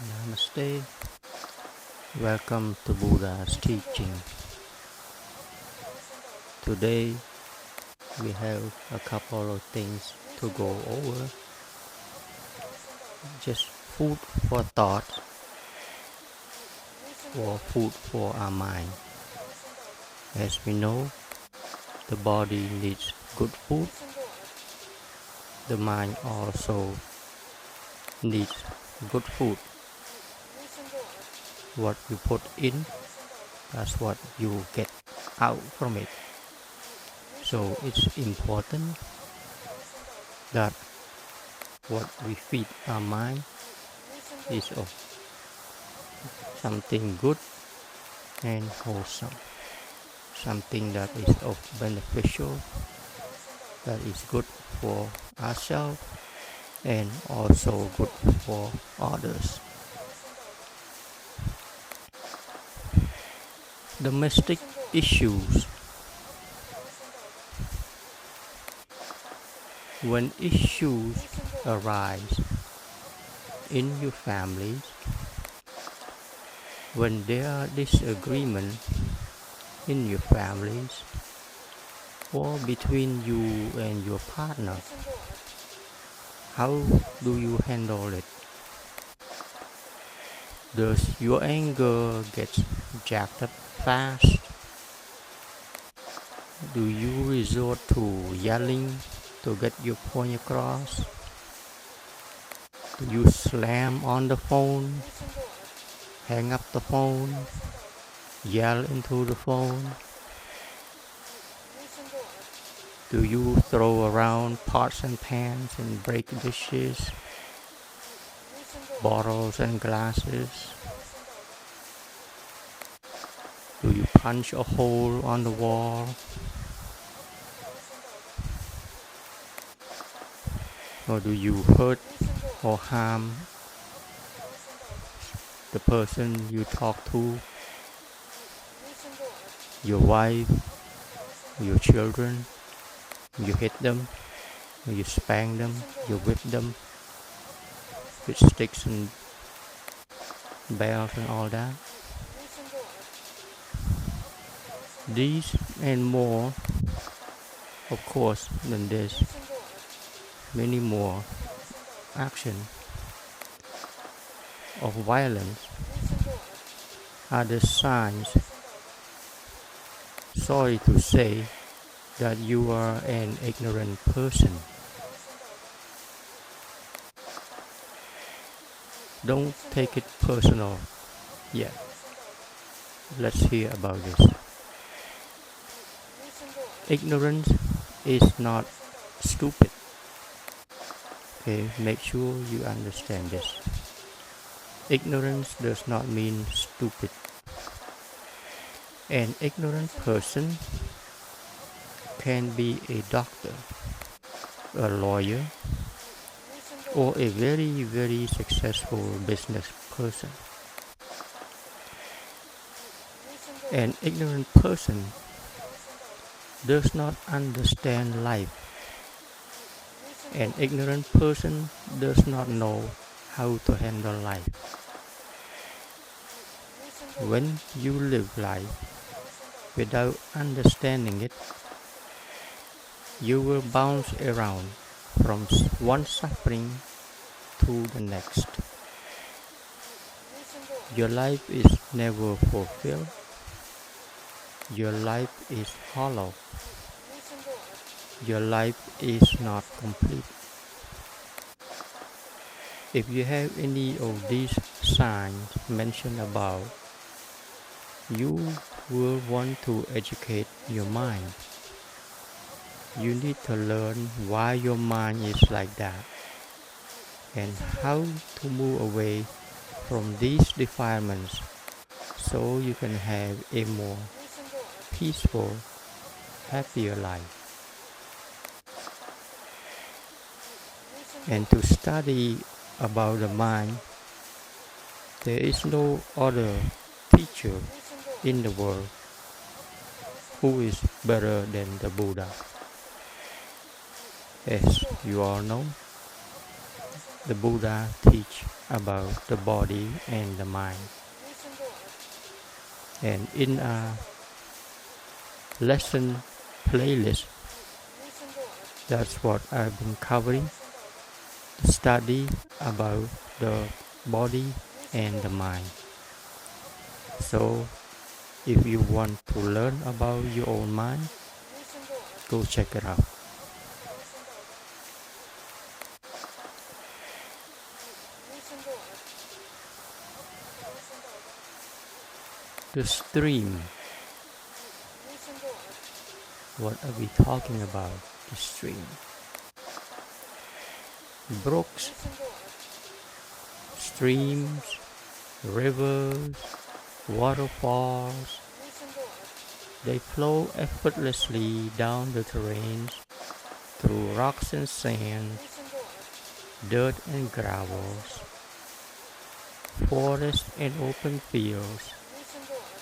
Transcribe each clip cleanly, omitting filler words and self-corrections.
Namaste. Welcome to Buddha's teaching. Today we have a couple of things to go over. Just food for thought or food for our mind. As we know, the body needs good food. The mind also needs good food. What you put in, that's what you get out from it. So it's important that what we feed our mind is of something good and wholesome, something that is of beneficial, that is good for ourselves and also good for others. Domestic issues. When issues arise in your families, when there are disagreements in your families or between you and your partner, how do you handle it? Does your anger get jacked up fast? Do you resort to yelling to get your point across? Do you slam on the phone, hang up the phone, yell into the phone? Do you throw around pots and pans and break dishes, bottles and glasses? Do you punch a hole on the wall? Or do you hurt or harm the person you talk to, your wife, your children? You hit them, you spank them, you whip them with sticks and bells and all that. These and more, of course, then there's many more action of violence are the signs, sorry to say, that you are an ignorant person. Don't take it personal yet. Let's hear about this. Ignorance is not stupid. Okay, make sure you understand this. Ignorance does not mean stupid. An ignorant person can be a doctor, a lawyer, or a very, very successful business person. An ignorant person does not understand life. An ignorant person does not know how to handle life. When you live life without understanding it, you will bounce around from one suffering to the next. Your life is never fulfilled. Your life is hollow. Your life is not complete. If you have any of these signs mentioned above, you will want to educate your mind. You need to learn why your mind is like that and how to move away from these defilements so you can have a more peaceful, happier life. And to study about the mind, there is no other teacher in the world who is better than the Buddha. As you all know, the Buddha teach about the body and the mind. And in a lesson playlist, that's what I've been covering, the study about the body and the mind. So if you want to learn about your own mind, go check it out. The stream. What are we talking about? The stream. Brooks, streams, rivers, waterfalls, they flow effortlessly down the terrains through rocks and sand, dirt and gravels, forests and open fields,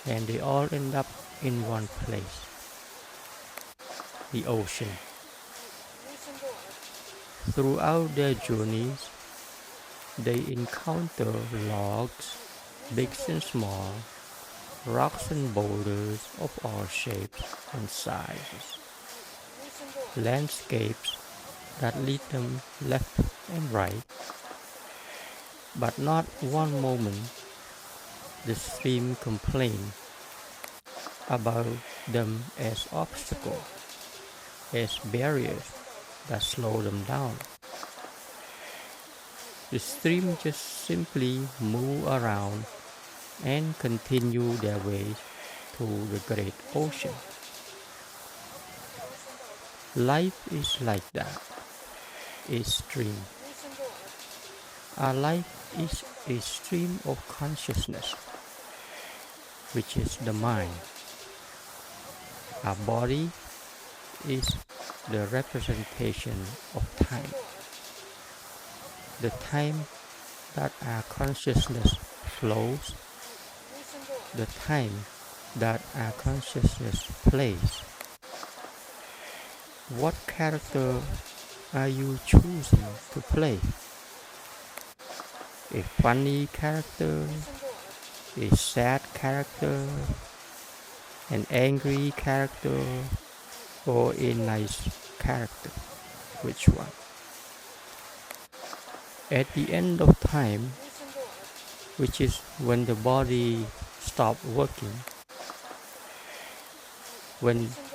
and they all end up in one place, the ocean. Throughout their journeys, they encounter logs, big and small, rocks and boulders of all shapes and sizes, landscapes that lead them left and right, but not one moment the stream complains about them as obstacles, as barriers that slow them down. The stream just simply move around and continue their way to the great ocean. Life is like that, a stream. Our life is a stream of consciousness, which is the mind. Our body is the representation of time. The time that our consciousness flows, the time that our consciousness plays. What character are you choosing to play? A funny character, a sad character, an angry character, or a nice character? Which one? At the end of time, which is when the body stops working,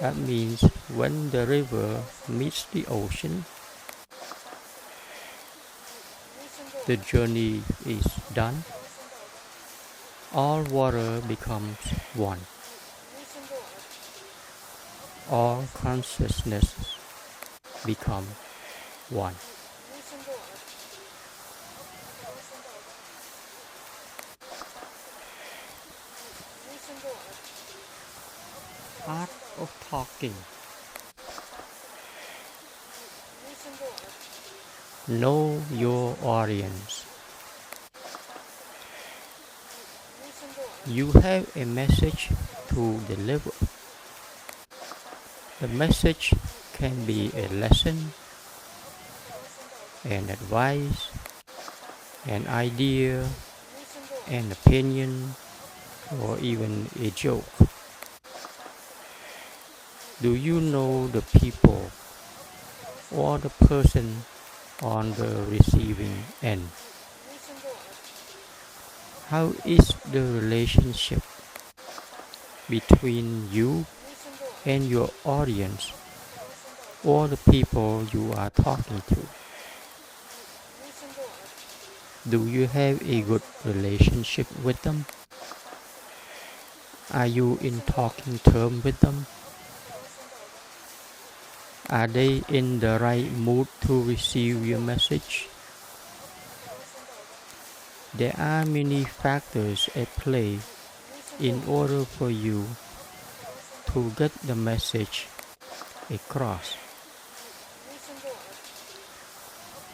that means when the river meets the ocean, the journey is done. All water becomes one. All consciousness become one. Art of talking. Know your audience. You have a message to deliver. The message can be a lesson, an advice, an idea, an opinion, or even a joke. Do you know the people or the person on the receiving end? How is the relationship between you and your audience or the people you are talking to? Do you have a good relationship with them? Are you in talking terms with them? Are they in the right mood to receive your message? There are many factors at play in order for you to get the message across.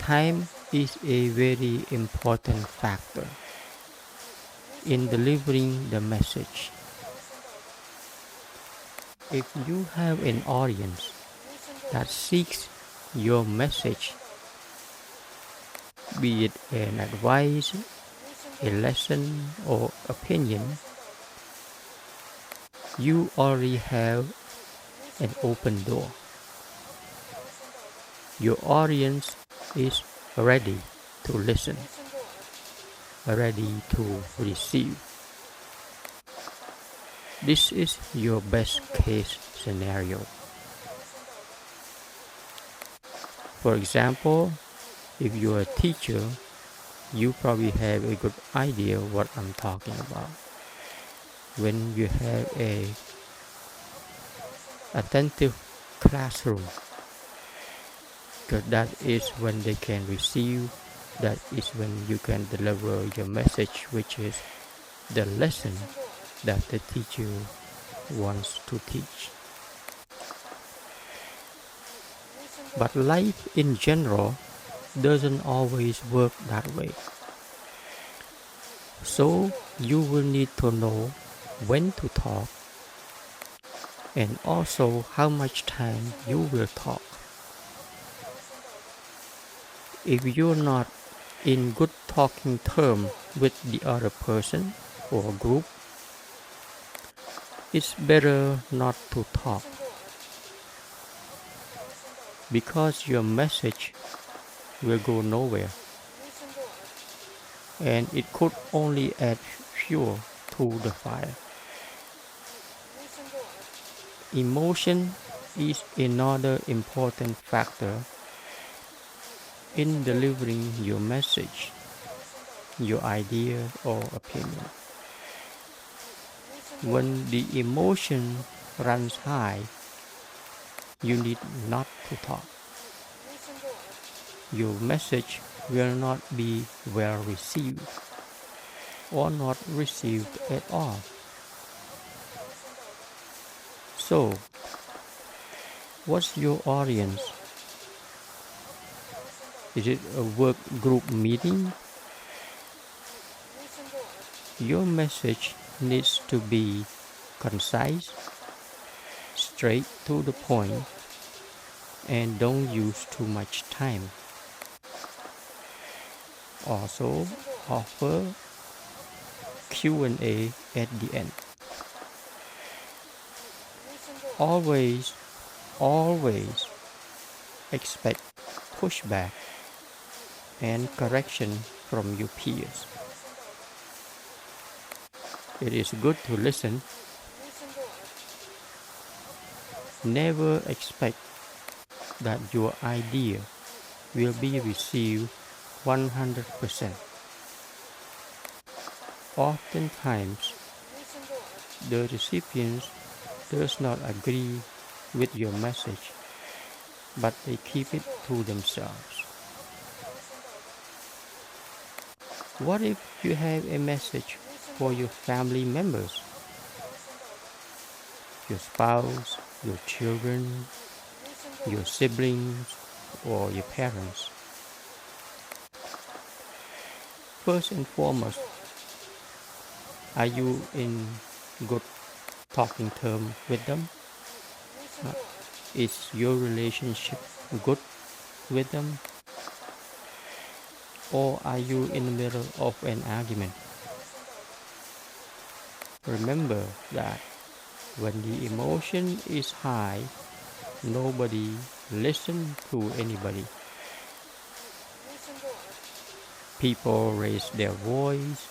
Time is a very important factor in delivering the message. If you have an audience that seeks your message, be it an advice, a lesson, or opinion, you already have an open door. Your audience is ready to listen, ready to receive. This is your best case scenario. For example, if you're a teacher, you probably have a good idea what I'm talking about. When you have a attentive classroom, because that is when they can receive, that is when you can deliver your message, which is the lesson that the teacher wants to teach. But life in general doesn't always work that way. So you will need to know when to talk and also how much time you will talk. If you're not in good talking terms with the other person or group, it's better not to talk, because your message will go nowhere and it could only add fuel to the fire. Emotion is another important factor in delivering your message, your idea or opinion. When the emotion runs high, you need not to talk. Your message will not be well received or not received at all. So, what's your audience? Is it a work group meeting? Your message needs to be concise, straight to the point, and don't use too much time. Also, offer Q&A at the end. Always expect pushback and correction from your peers. It is good to listen. Never expect that your idea will be received 100%. Oftentimes, the recipient does not agree with your message, but they keep it to themselves. What if you have a message for your family members, your spouse, your children, your siblings, or your parents? First and foremost, are you in good talking terms with them? Is your relationship good with them? Or are you in the middle of an argument? Remember that when the emotion is high, nobody listens to anybody. People raise their voice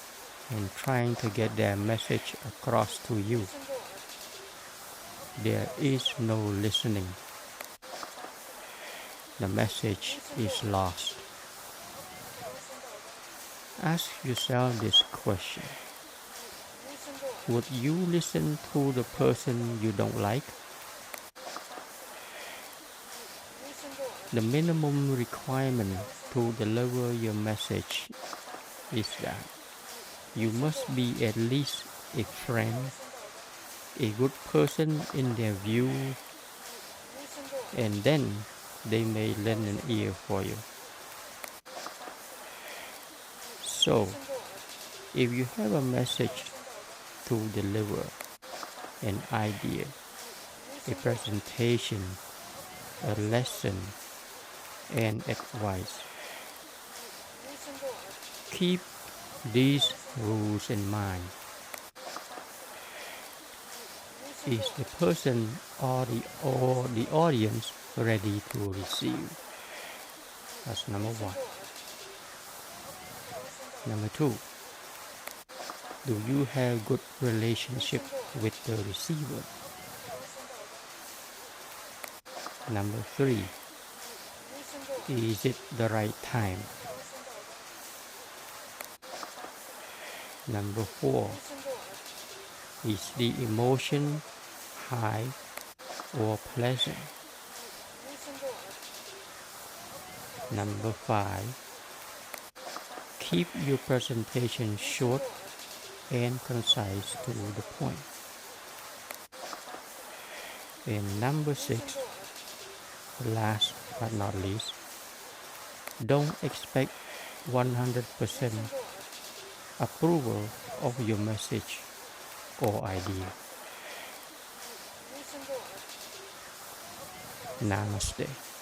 and trying to get their message across to you. There is no listening. The message is lost. Ask yourself this question. Would you listen to the person you don't like? The minimum requirement to deliver your message is that you must be at least a friend, a good person in their view, and then they may lend an ear for you. So, if you have a message to deliver, an idea, a presentation, a lesson, and advice, Keep these rules in mind. Is the person or the audience ready to receive? That's number one. Number two, do you have good relationship with the receiver? Number three, is it the right time? Number four, is the emotion high or pleasant? Number five, keep your presentation short and concise to the point. And number six, last but not least, don't expect 100% approval of your message or idea. Namaste.